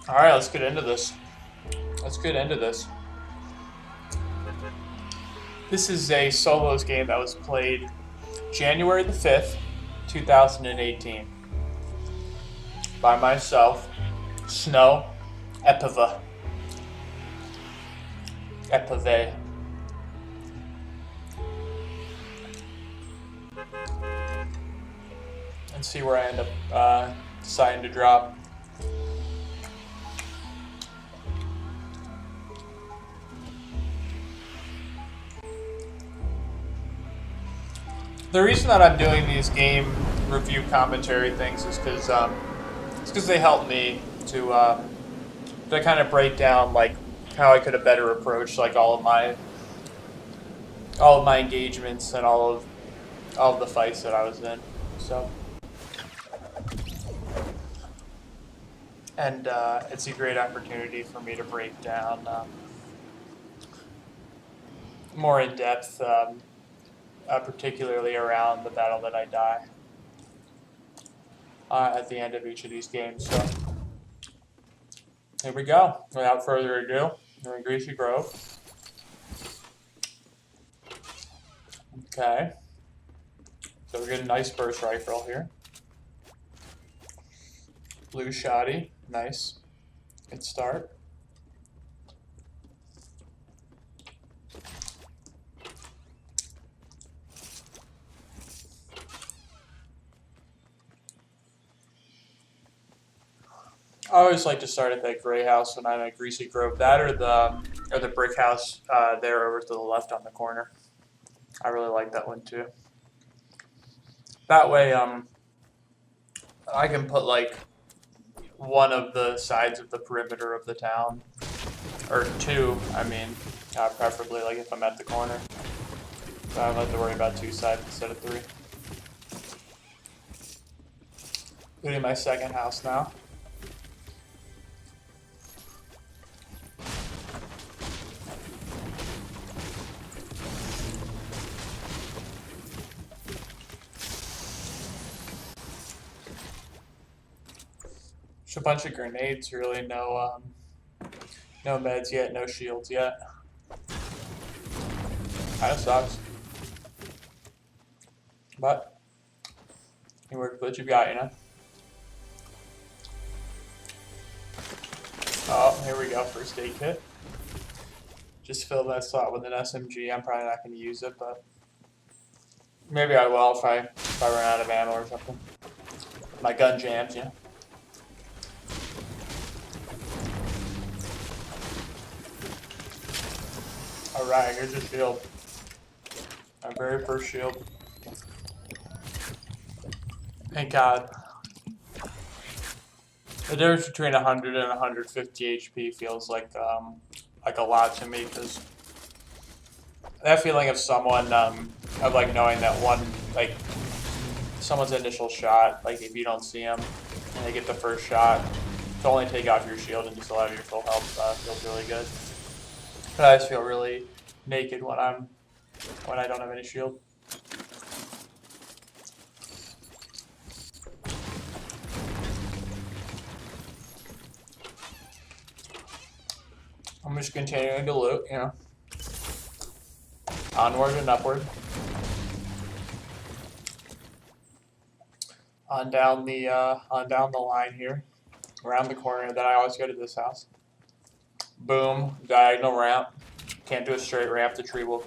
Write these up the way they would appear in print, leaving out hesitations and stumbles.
Alright, let's get into this. Let's get into this. This is a solos game that was played January the 5th, 2018 by myself, Snow, Epiva. Epive. And see where I end up deciding to drop. The reason that I'm doing these game review commentary things is because they help me to kind of break down like how I could have better approached like all of my engagements and all of the fights that I was in. So, and it's a great opportunity for me to break down more in depth, particularly around the battle that I die at the end of each of these games. So, here we go. Without further ado, we're in Greasy Grove. Okay. So we're getting a nice burst rifle here. Blue shoddy. Nice. Good start. I always like to start at that gray house when I'm at Greasy Grove. That or the brick house there over to the left on the corner. I really like that one too. That way, I can put like one of the sides of the perimeter of the town, or two. I mean, preferably like if I'm at the corner. So I don't have to worry about two sides instead of three. Getting my second house now. Just a bunch of grenades, really. No meds yet, no shields yet. Kinda sucks. But you work with what you've got, you know? Oh, here we go, first aid kit. Just fill that slot with an SMG. I'm probably not going to use it, but maybe I will if I run out of ammo or something. My gun jams, yeah. Alright, here's your shield. My very first shield. Thank God. The difference between 100 and 150 HP feels like a lot to me, because that feeling of someone of like knowing that one, like someone's initial shot, like if you don't see them and they get the first shot, to only take off your shield and you still have your full health feels really good. But I just feel really naked when I don't have any shield. I'm just continuing to loot, you know. Onward and upward. On down the line here. Around the corner, then I always go to this house. Boom, diagonal ramp. Can't do a straight ramp, the tree will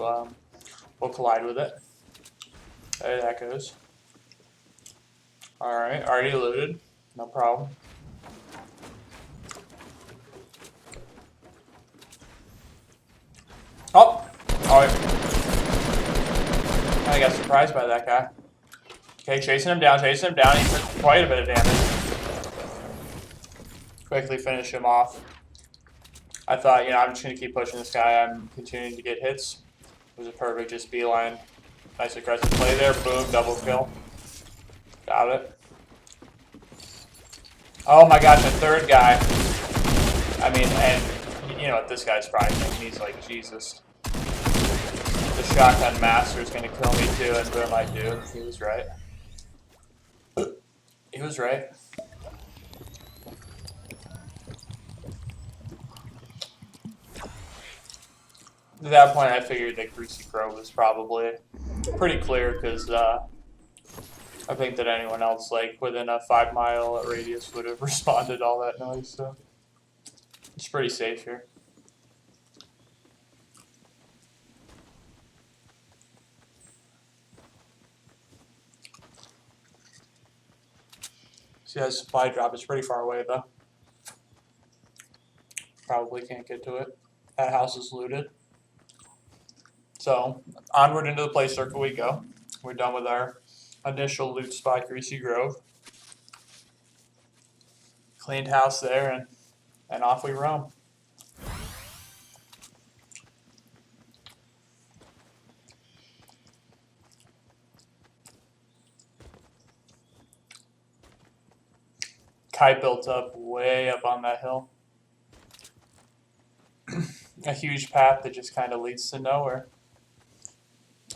collide with it. There that goes. Alright, already looted. No problem. Oh! I got surprised by that guy. Okay, chasing him down. He took quite a bit of damage. Quickly finish him off. I thought, I'm just going to keep pushing this guy. I'm continuing to get hits. It was a perfect just beeline. Nice aggressive play there. Boom, double kill. Got it. Oh my gosh, a third guy. I mean, and you know what, this guy's probably thinking, he's like, Jesus. The shotgun master is going to kill me too, and boom, I do. He was right. He was right. At that point, I figured that Greasy Grove was probably pretty clear because I think that anyone else, like within a 5-mile radius, would have responded all that noise. So it's pretty safe here. See that supply drop is pretty far away though. Probably can't get to it. That house is looted. So onward into the play circle we go. We're done with our initial loot spot, Greasy Grove. Cleaned house there, and off we roam. Kite built up way up on that hill. A huge path that just kind of leads to nowhere.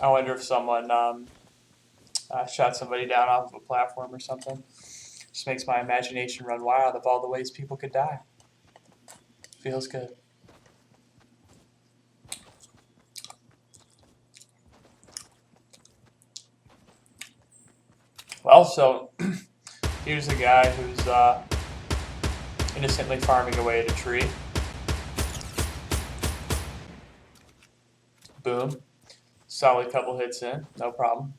I wonder if someone shot somebody down off of a platform or something. Just makes my imagination run wild of all the ways people could die. Feels good. Well, so here's a guy who's innocently farming away at a tree. Boom. Solid couple hits in, no problem.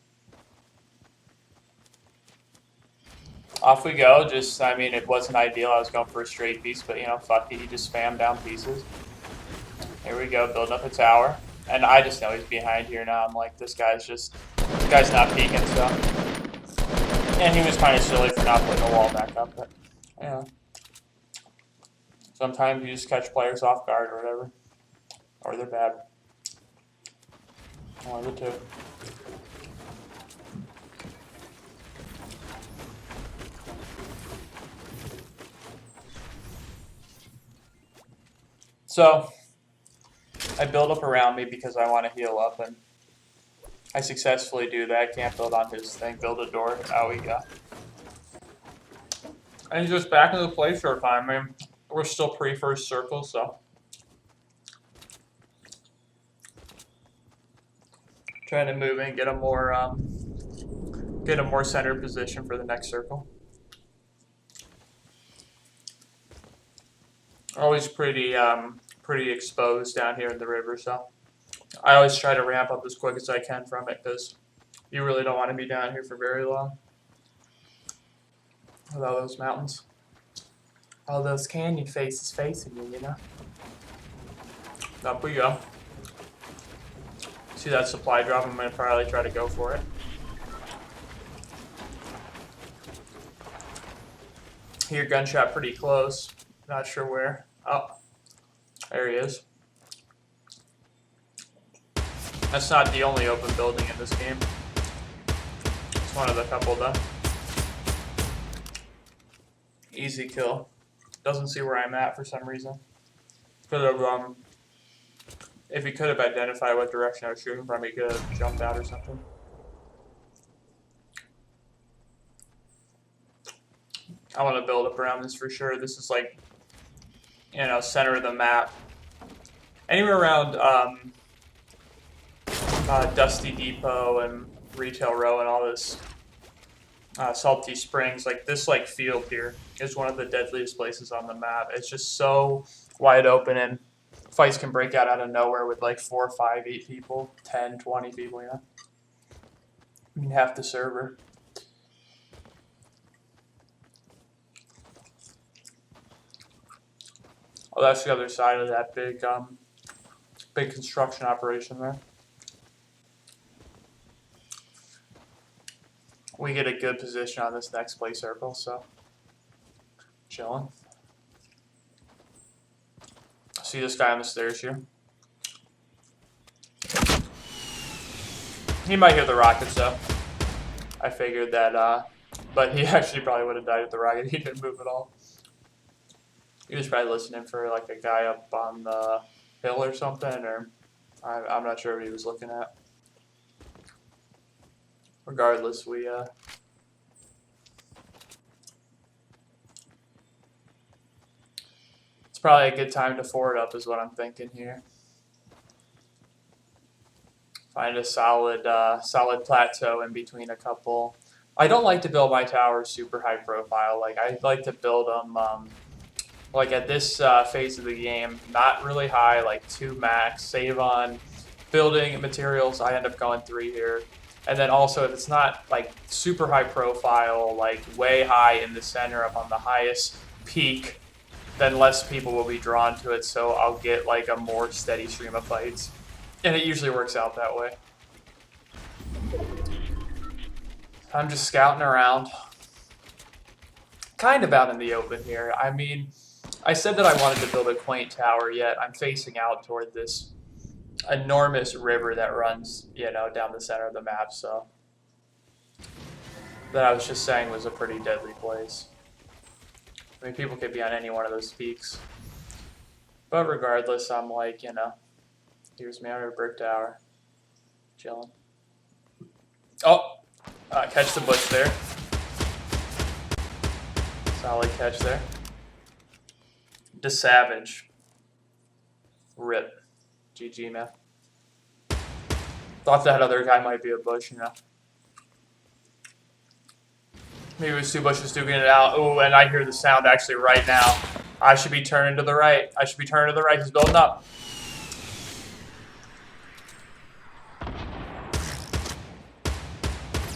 Off we go. Just, I mean, it wasn't ideal. I was going for a straight piece, but, you know, fuck it. You just spam down pieces. Here we go, building up a tower. And I just know he's behind here now. I'm like, this guy's not peeking, so. And he was kind of silly for not putting the wall back up, but, yeah. Sometimes you just catch players off guard or whatever. Or they're bad. One of the two. So, I build up around me because I want to heal up, and I successfully do that. Can't build on his thing. Build a door. Out we go. And he's just back into the play short time. I mean, we're still pre-first circle, so. Trying to move in, get a more center position for the next circle. Always pretty exposed down here in the river, so I always try to ramp up as quick as I can from it because you really don't want to be down here for very long. With all those mountains, all those canyon faces facing you, you know. Up we go. See that supply drop? I'm gonna probably try to go for it. Hear gunshot pretty close. Not sure where. Oh, there he is. That's not the only open building in this game. It's one of the couple though. Easy kill. Doesn't see where I'm at for some reason. Could have if he could have identified what direction I was shooting from, he could have jumped out or something. I want to build up around this for sure. This is like, you know, center of the map. Anywhere around Dusty Depot and Retail Row and all this Salty Springs, like this like field here is one of the deadliest places on the map. It's just so wide open and fights can break out of nowhere with like 4, 5, 8 people, 10, 20 people, you know. I mean, half the server. Oh, that's the other side of that big construction operation there. We get a good position on this next play circle, so chilling. See this guy on the stairs here? He might hear the rockets though. I figured that, but he actually probably would have died at the rocket. He didn't move at all. He was probably listening for like a guy up on the hill or something, or I'm not sure what he was looking at. Regardless, it's probably a good time to forward up is what I'm thinking here. Find a solid plateau in between a couple. I don't like to build my towers super high profile. Like I like to build them like at this phase of the game, not really high, like 2 max. Save on building materials. I end up going 3 here. And then also, if it's not like super high profile, like way high in the center up on the highest peak, then less people will be drawn to it. So I'll get like a more steady stream of fights. And it usually works out that way. I'm just scouting around. Kind of out in the open here. I mean, I said that I wanted to build a quaint tower, yet I'm facing out toward this enormous river that runs, you know, down the center of the map, so that I was just saying was a pretty deadly place. I mean, people could be on any one of those peaks. But regardless, I'm like, you know, here's me under a brick tower. Chilling. Oh! Catch the bush there. Solid catch there. The Savage. Rip. GG, man. Thought that other guy might be a bush, you know. Maybe it was 2 bushes duking it out. Oh, and I hear the sound actually right now. I should be turning to the right. I should be turning to the right. He's building up.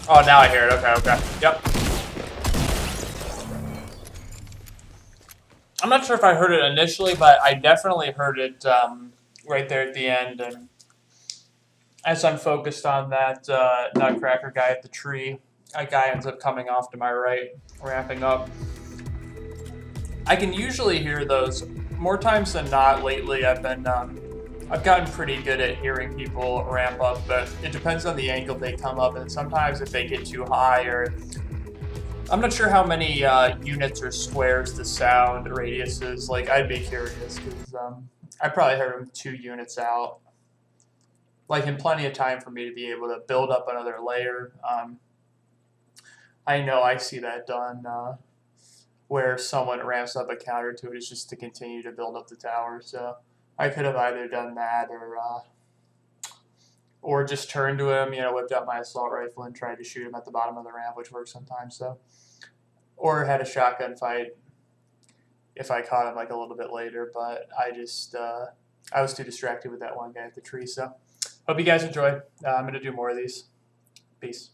Oh, now I hear it. Okay. Yep. I'm not sure if I heard it initially, but I definitely heard it right there at the end. And as I'm focused on that nutcracker guy at the tree, that guy ends up coming off to my right, ramping up. I can usually hear those more times than not. Lately, I've gotten pretty good at hearing people ramp up, but it depends on the angle they come up, and sometimes if they get too high, or I'm not sure how many units or squares the sound radius is. Like, I'd be curious, because I probably heard them 2 units out. Like, in plenty of time for me to be able to build up another layer. I know I see that done where someone ramps up a counter to it is just to continue to build up the tower. So I could have either done that or just turned to him, you know, whipped out my assault rifle and tried to shoot him at the bottom of the ramp, which works sometimes. So, or had a shotgun fight if I caught him like a little bit later. But I was too distracted with that one guy at the tree. So hope you guys enjoy. I'm gonna do more of these. Peace.